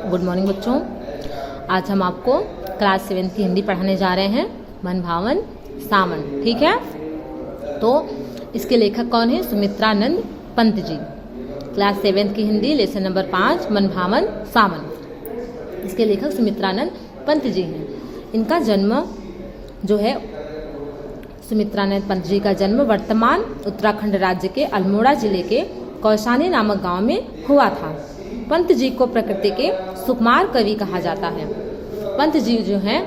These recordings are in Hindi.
गुड मॉर्निंग बच्चों। आज हम आपको क्लास 7 की हिंदी पढ़ाने जा रहे हैं, मन भावन सावन। ठीक है, तो इसके लेखक कौन है? सुमित्रानंद पंत जी। क्लास 7 की हिंदी लेसन नंबर 5 मन भावन सावन। इसके लेखक सुमित्रानंद पंत जी हैं। इनका जन्म जो है, सुमित्रानंद पंत जी का जन्म वर्तमान उत्तराखंड राज्य के अल्मोड़ा जिले के कौशानी नामक गांव में हुआ था। पंत जी को प्रकृति के सुकुमार कवि कहा जाता है। पंत जी जो हैं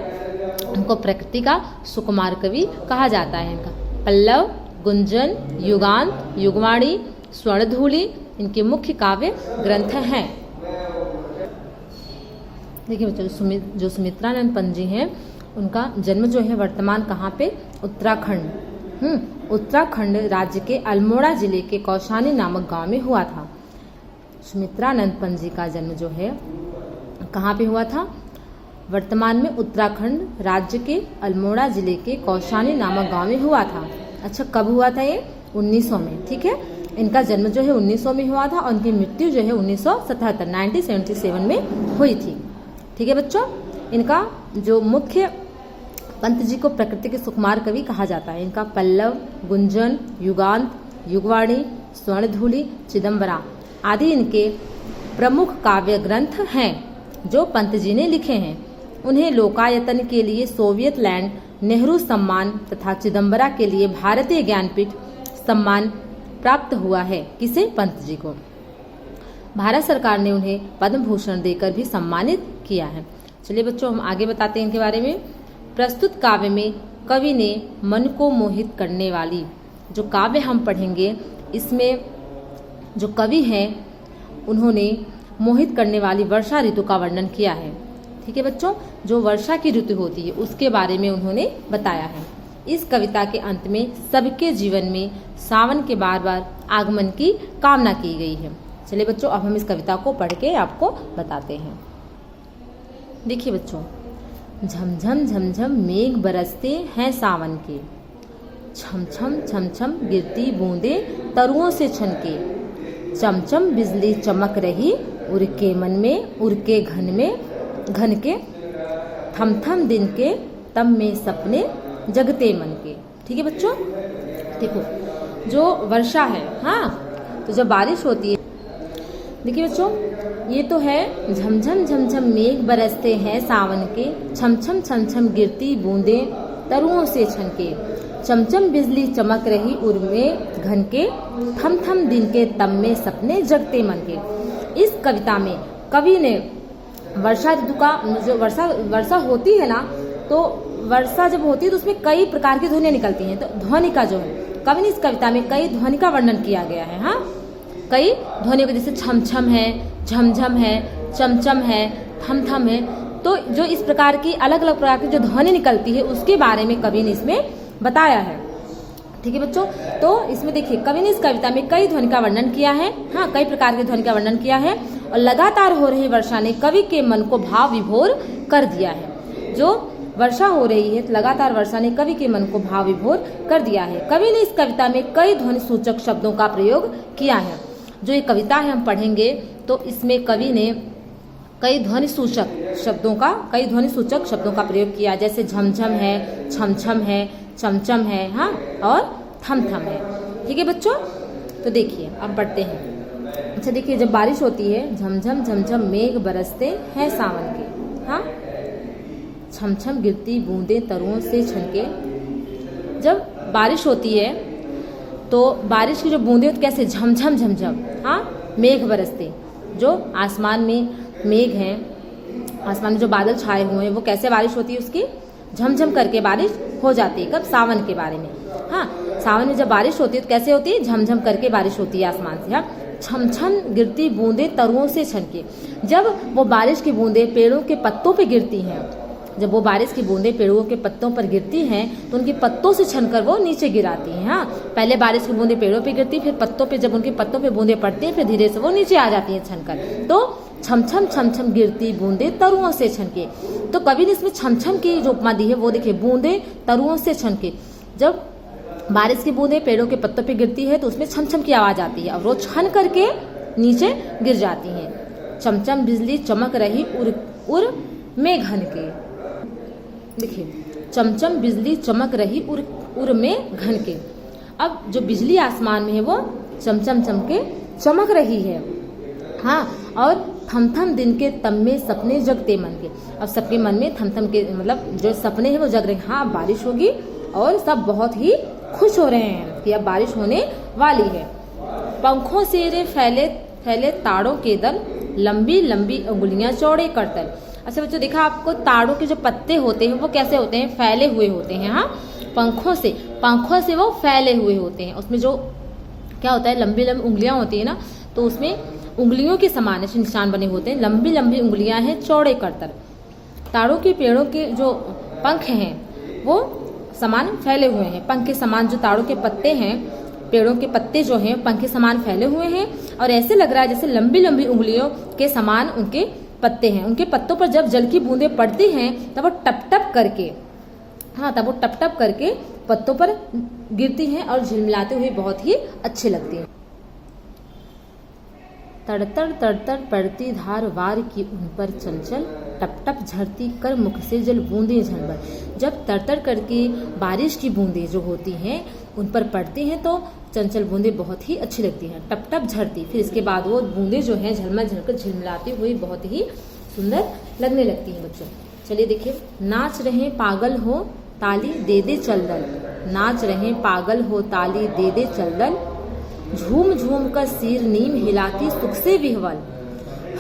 उनको प्रकृति का सुकुमार कवि कहा जाता है। इनका पल्लव, गुंजन, युगांत, युगवाणी, स्वर्णधूलि इनके मुख्य काव्य ग्रंथ हैं। देखिए बच्चों, जो सुमित्रानंद पंत जी हैं उनका जन्म जो है वर्तमान कहाँ पे? उत्तराखंड राज्य के अल्मोड़ा जिले के कौशानी नामक गांव में हुआ था। सुमित्रानंद पंत जी का जन्म जो है कहाँ पे हुआ था? वर्तमान में उत्तराखंड राज्य के अल्मोड़ा जिले के कौशानी नामक गांव में हुआ था। अच्छा, कब हुआ था ये? 1900 में। ठीक है, इनका जन्म जो है 1900 में हुआ था और उनकी मृत्यु जो है 1977 में हुई थी। ठीक है बच्चों, इनका जो मुख्य पंत जी को प्रकृति के सुकुमार कवि कहा जाता है। इनका पल्लव, गुंजन, युगांत, युगवाणी, स्वर्णधूलि, चिदम्बरा आदि इनके प्रमुख काव्य ग्रंथ हैं जो पंत जी ने लिखे हैं। उन्हें लोकायतन के लिए सोवियत लैंड नेहरू सम्मान तथा चिदम्बरा के लिए भारतीय ज्ञानपीठ सम्मान प्राप्त हुआ है। किसे? पंत जी को। भारत सरकार ने उन्हें पद्म भूषण देकर भी सम्मानित किया है। चलिए बच्चों, हम आगे बताते हैं इनके बारे में। प्रस्तुत काव्य में कवि ने मन को मोहित करने वाली जो काव्य हम पढ़ेंगे, इसमें जो कवि हैं उन्होंने मोहित करने वाली वर्षा ऋतु का वर्णन किया है। ठीक है बच्चों, जो वर्षा की ऋतु होती है उसके बारे में उन्होंने बताया है। इस कविता के अंत में सबके जीवन में सावन के बार बार आगमन की कामना की गई है। चलिए बच्चों, अब हम इस कविता को पढ़ के आपको बताते हैं। देखिए बच्चों, झमझम झमझम मेघ बरसते हैं सावन के, छम छम छम छम गिरती बूंदे तरुओं से छनके, चमचम बिजली चमक रही उड़के मन में उड़के घन के, थम थम दिन के तम में सपने जगते मन के। ठीक है बच्चों, देखो जो वर्षा है, हाँ, तो जब बारिश होती है, देखिए बच्चों, ये तो है झमझम झमझम मेघ बरसते हैं सावन के, छमछम छमछम गिरती बूंदे तरुओं से छनके, चमचम बिजली चमक रही उर्मे घन के, थम थम दिन के तम में सपने जगते मन के। इस कविता में कवि ने वर्षा ऋतु का जो वर्षा होती है ना, तो वर्षा जब होती है तो उसमें कई प्रकार की ध्वनियां निकलती हैं। तो ध्वनि का जो है, कवि ने इस कविता में कई ध्वनि का वर्णन किया गया है। हाँ, कई ध्वनियों के, जैसे छमछम है, झमझम है, चमचम है, थम थम है। तो जो इस प्रकार की अलग अलग प्रकार की जो ध्वनि निकलती है उसके बारे में कवि ने इसमें बताया है। ठीक है बच्चों, तो इसमें देखिए कवि ने इस कविता में कई ध्वनि का वर्णन किया है। हाँ, कई प्रकार की ध्वनि का वर्णन किया है और लगातार हो रही वर्षा ने कवि के मन को भाव विभोर कर दिया है। जो वर्षा हो रही है, लगातार वर्षा ने कवि के मन को भाव विभोर कर दिया है। कवि ने इस कविता में कई ध्वनि सूचक शब्दों का प्रयोग किया है। जो ये कविता है हम पढ़ेंगे तो इसमें कवि ने कई ध्वनि सूचक शब्दों का प्रयोग किया, जैसे झमझम है, छमछम है, चमचम है, हाँ, और थम थम है। ठीक है बच्चों, तो देखिए अब पढ़ते हैं। अच्छा देखिए, जब बारिश होती है, झमझम झमझम मेघ बरसते हैं सावन के, हाँ, छम छम गिरती बूंदे तरुओं से छनके। जब बारिश होती है तो बारिश की जो बूंदे कैसे झमझम झमझम, हाँ, मेघ बरसते, जो आसमान में मेघ हैं, आसमान में जो बादल छाए हुए हैं, वो कैसे बारिश होती है, उसकी झमझम करके बारिश हो जाती है। कब? सावन के बारे में। हाँ, सावन में जब बारिश होती है तो कैसे होती है? झमझम करके बारिश होती है आसमान से। हाँ, छम छम गिरती बूंदे तरुओं से छनके। जब वो बारिश की बूंदे पेड़ों के पत्तों पे गिरती हैं, जब वो बारिश की बूंदें पेड़ों के पत्तों पर गिरती हैं तो उनके पत्तों से छनकर वो नीचे गिराती हैं। हाँ, पहले बारिश की बूंदें पेड़ों पे गिरती, फिर पत्तों पे, जब उनके पत्तों पे बूंदें पड़ती हैं फिर धीरे से वो नीचे आ जाती हैं छनकर। तो छमछम छमछम गिरती बूंदें तरुओं से छनके। तो कवि ने इसमें छमछम की जो उपमा दी है वो देखिए, बूंदें तरुओं से छनके। जब बारिश की बूंदें पेड़ों के पत्तों पे गिरती है तो उसमें छमछम की आवाज आती है और वो छन करके नीचे गिर जाती हैं। चमचम बिजली चमक रही उर में घन के। देखिए, चमचम बिजली चमक रही उर में घन के। अब जो बिजली आसमान में है वो चमचम चमके चमक रही है। हाँ, और थम थम दिन के तम में सपने जगते मन के। अब सबके मन में थम थम के मतलब जो सपने हैं वो जग रहे हैं। हाँ, बारिश होगी और सब बहुत ही खुश हो रहे हैं कि अब बारिश होने वाली है। पंखों से रे फैले फैले ताड़ों के दल, लंबी लंबी उंगलियां चौड़े करतल। अच्छा बच्चों, देखा आपको ताड़ों के जो पत्ते होते हैं वो कैसे होते हैं? फैले हुए होते हैं। हाँ, पंखों से वो फैले हुए होते हैं। उसमें जो क्या होता है, लंबी लंबी उंगलियां होती है ना, तो उसमें उंगलियों के समान ऐसे निशान बने होते हैं। लंबी लंबी उंगलियां हैं चौड़े करतल। ताड़ों के पेड़ों के जो पंख हैं वो समान फैले हुए हैं। पंख के समान जो ताड़ों के पत्ते हैं, पेड़ों के पत्ते जो हैं पंख के समान फैले हुए हैं, और ऐसे लग रहा है जैसे लंबी लंबी उंगलियों के समान उनके पत्ते हैं। उनके पत्तों पर जब जल की बूंदें पड़ती हैं तब वो टप टप करके पत्तों पर गिरती हैं और झिलमिलाते हुए बहुत ही अच्छी लगती हैं। तड़तड़ तड़तड़ पड़ती धार वार की उन पर चंचल, टप टप झरती कर मुख से जल बूंदें झलमल। जब तड़तड़ करके बारिश की बूंदें जो होती हैं उन पर पड़ती हैं तो चंचल बूंदें बहुत ही अच्छी लगती हैं। टप टप झरती, फिर इसके बाद वो बूंदें जो हैं झलमल झलकर झिलमिलाती हुई बहुत ही सुंदर लगने लगती हैं। बच्चों चलिए देखिए, नाच रहे पागल हो ताली दे दे चलदल, नाच रहे पागल हो ताली दे दे चलदल, झूम झूम कर सिर नीम हिलाती सुख से विह्वल,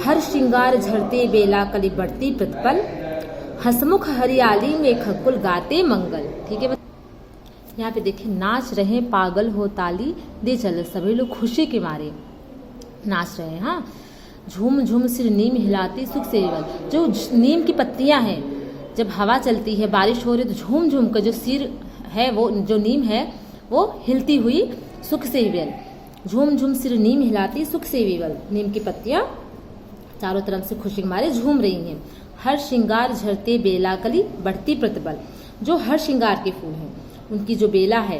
हर श्रृंगार झरते बेला कली बढ़ती प्रतिपल, हसमुख हरियाली में खकुल गाते मंगल। ठीक है, यहाँ पे देखिए, नाच रहे पागल हो ताली दे चल, सभी लोग खुशी के मारे नाच रहे हैं। हाँ, झूम झूम सिर नीम हिलाती सुख से विह्वल, जो नीम की पत्तियां हैं जब हवा चलती है बारिश हो रही तो झूम झूम कर जो सिर है वो जो नीम है वो हिलती हुई सुख से विह्वल, झूम झूम सिर नीम हिलाती सुख से विह्वल, नीम की पत्तियां चारों तरफ से खुशी के मारे झूम रही हैं। हर श्रृंगार झरते बेला कली बढ़ती प्रतिपल, जो हर श्रृंगार के फूल हैं उनकी जो बेला है,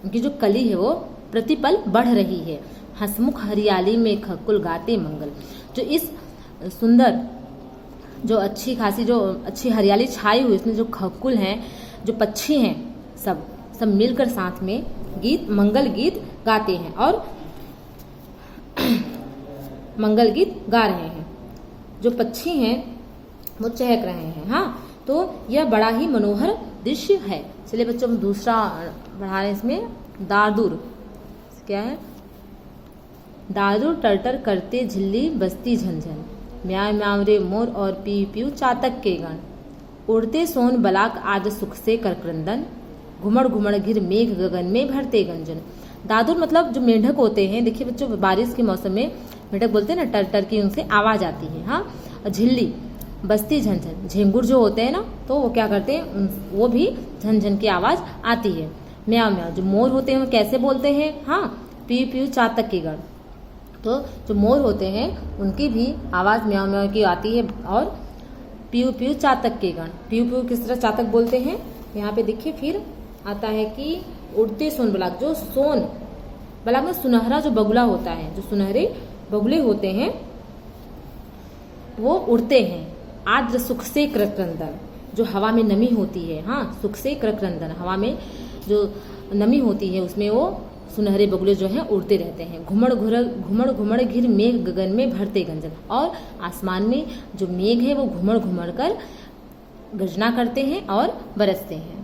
उनकी जो कली है वो प्रतिपल बढ़ रही है। हसमुख हरियाली में खकुल गाते मंगल, जो इस सुंदर जो अच्छी खासी जो अच्छी हरियाली छाई हुई इसमें जो खकुल हैं, जो पक्षी हैं, सब मिलकर साथ में गीत मंगल गीत गाते हैं और मंगल गीत गा रहे हैं। जो पक्षी हैं वो चहक रहे हैं। हाँ, तो यह बड़ा ही मनोहर दृश्य है। चलिए बच्चों, हम दूसरा पढ़ा रहे हैं इसमें, दादुर क्या है? दादुर टरटर करते झिल्ली बजती झंझन, म्याव म्याव रे मोर और पीव पीव चातक के गण, उड़ते सोन बलाक आज सुख से करक्रंदन, घुमड़ घुमड़ घिर मेघ गगन में भरते गंजन। दादुर मतलब जो मेंढक होते हैं। देखिए बच्चों, बारिश के मौसम में मेंढक बोलते हैं ना, टर टर की उनसे आवाज आती है। हाँ, झिल्ली बजती झंझन, झिंगुर जो होते हैं ना तो वो क्या करते हैं, वो भी झनझन की आवाज आती है। म्याव म्याव जो मोर होते हैं वो कैसे बोलते हैं? हाँ, पीव पीव चातक के गण, तो जो मोर होते हैं उनकी भी आवाज म्याव म्याव की आती है। और पीव पीव चातक के गण, पीव पीव किस तरह चातक बोलते हैं यहाँ पे देखिए। फिर आता है कि उड़ते सोन बलाक, जो सोन बलाक में सुनहरा जो बगुला होता है, जो सुनहरे बगुले होते हैं वो उड़ते हैं। आद्र सुख से करक्रंदन, जो हवा में नमी होती है। हाँ, सुख से करक्रंदन, हवा में जो नमी होती है उसमें वो सुनहरे बगुले जो हैं उड़ते रहते हैं। घुमड़ घुमड़ घिर मेघ गगन में भरते गंजन, और आसमान में जो मेघ है वो घुमड़ घुमड़ कर गर्जना करते हैं और बरसते हैं।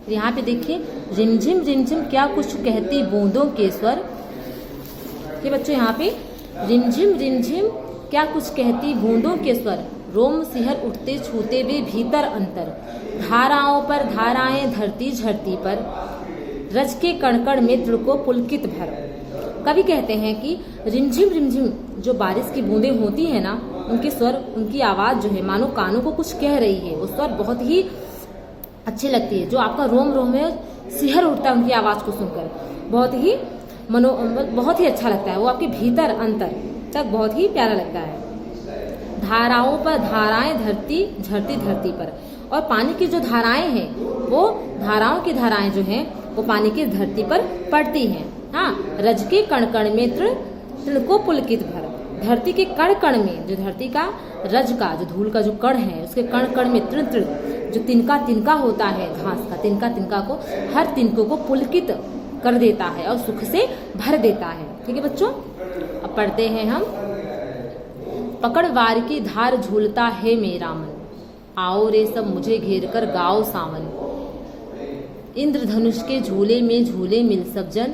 यहाँ पे देखिए, रिमझिम क्या कुछ कहती बूंदों के स्वर। ये बच्चों यहाँ पे रिमझिम क्या कुछ कहती बूंदों के स्वर, रोम सिहर उठते छूते वे भीतर अंतर, धाराओं पर धाराएं धरती झरती पर, रज के कणकण में दृढ़ को पुलकित भर। कवि कहते हैं कि रिमझिम जो बारिश की बूंदें होती है ना, उनके स्वर, उनकी आवाज जो है मानो कानों को कुछ कह रही है। वो स्वर बहुत ही अच्छी लगती है, जो आपका रोम रोम में सिहर उठता है उनकी आवाज को सुनकर, बहुत ही अच्छा लगता है। वो आपके भीतर अंतर तक बहुत ही प्यारा लगता है। धाराओं पर धाराएं झरती धरती पर, और पानी की जो धाराएं हैं वो धाराओं की धाराएं जो हैं वो पानी की धरती पर पड़ती हैं। हाँ, रज के कण कण में तृण को पुलकित भर, धरती के कण कण में, जो धरती का रज का, जो धूल का जो कण है, उसके कण कण में तृण तृण, जो तिनका तिनका होता है घास का, तिनका तिनका को, हर तिनकों को पुलकित कर देता है और सुख से भर देता है। ठीक है बच्चों, अब पढ़ते हैं हम। पकड़ वार की धार झूलता है मेरा मन, आओ रे सब मुझे घेर कर गाओ सावन। इंद्रधनुष के झूले में झूले मिल सब जन,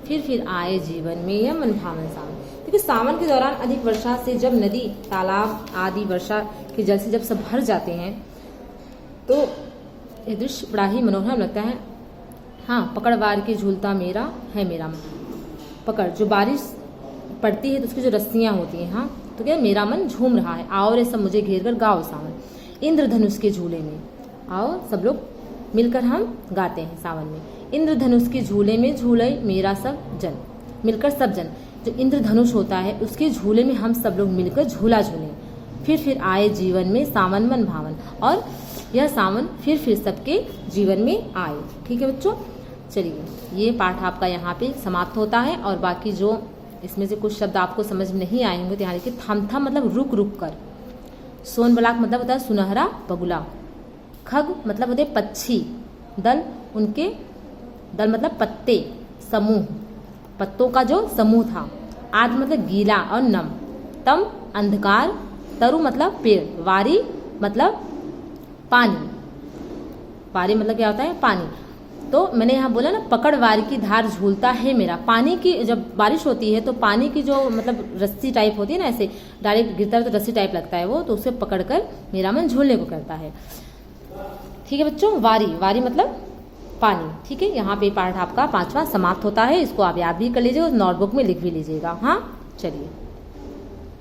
फिर आए जीवन में यह मन भावन सावन। क्योंकि सावन के दौरान अधिक वर्षा से जब नदी, तालाब आदि वर्षा के जल से जब सब भर जाते हैं तो यह दृश्य बड़ा ही मनोरम लगता है। हाँ, पकड़ वार के झूलता मेरा है मेरा मन, पकड़, जो बारिश पड़ती है तो उसकी जो रस्सियाँ होती हैं, हाँ, तो क्या मेरा मन झूम रहा है, आओ रे सब मुझे घेर कर गाओ सावन। इंद्रधनुष के झूले में, आओ सब लोग मिलकर हम गाते हैं सावन में। इंद्रधनुष के झूले में झूले मेरा सब जन, मिलकर सब जन, जो इंद्रधनुष होता है उसके झूले में हम सब लोग मिलकर झूला झूलें। फिर आए जीवन में सावन मन भावन, और यह सावन फिर सबके जीवन में आए। ठीक है बच्चों, चलिए ये पाठ आपका यहाँ पे समाप्त होता है। और बाकी जो इसमें से कुछ शब्द आपको समझ में नहीं आए होंगे तो यहाँ लिखिए। थम थम मतलब रुक रुक कर, सोनबलाक मतलब होता है सुनहरा बगुला, खग मतलब होते पक्षी, दल उनके, दल मतलब पत्ते, समूह, पत्तों का जो समूह था, आद मतलब गीला और नम, तम अंधकार, तरु मतलब पेड़, वारी मतलब पानी, वारी मतलब क्या होता है पानी। तो मैंने यहाँ बोला ना, पकड़ वारी की धार झूलता है मेरा, पानी की जब बारिश होती है तो पानी की जो मतलब रस्सी टाइप होती है ना, ऐसे डायरेक्ट गिरता है तो रस्सी टाइप लगता है वो, तो उसे पकड़कर मेरा मन झूलने को करता है। ठीक है बच्चों, वारी, वारी मतलब पानी। ठीक है, यहाँ पे पाठ आपका 5वां समाप्त होता है। इसको आप याद भी कर लीजिएगा, नोटबुक में लिख भी लीजिएगा। हाँ, चलिए।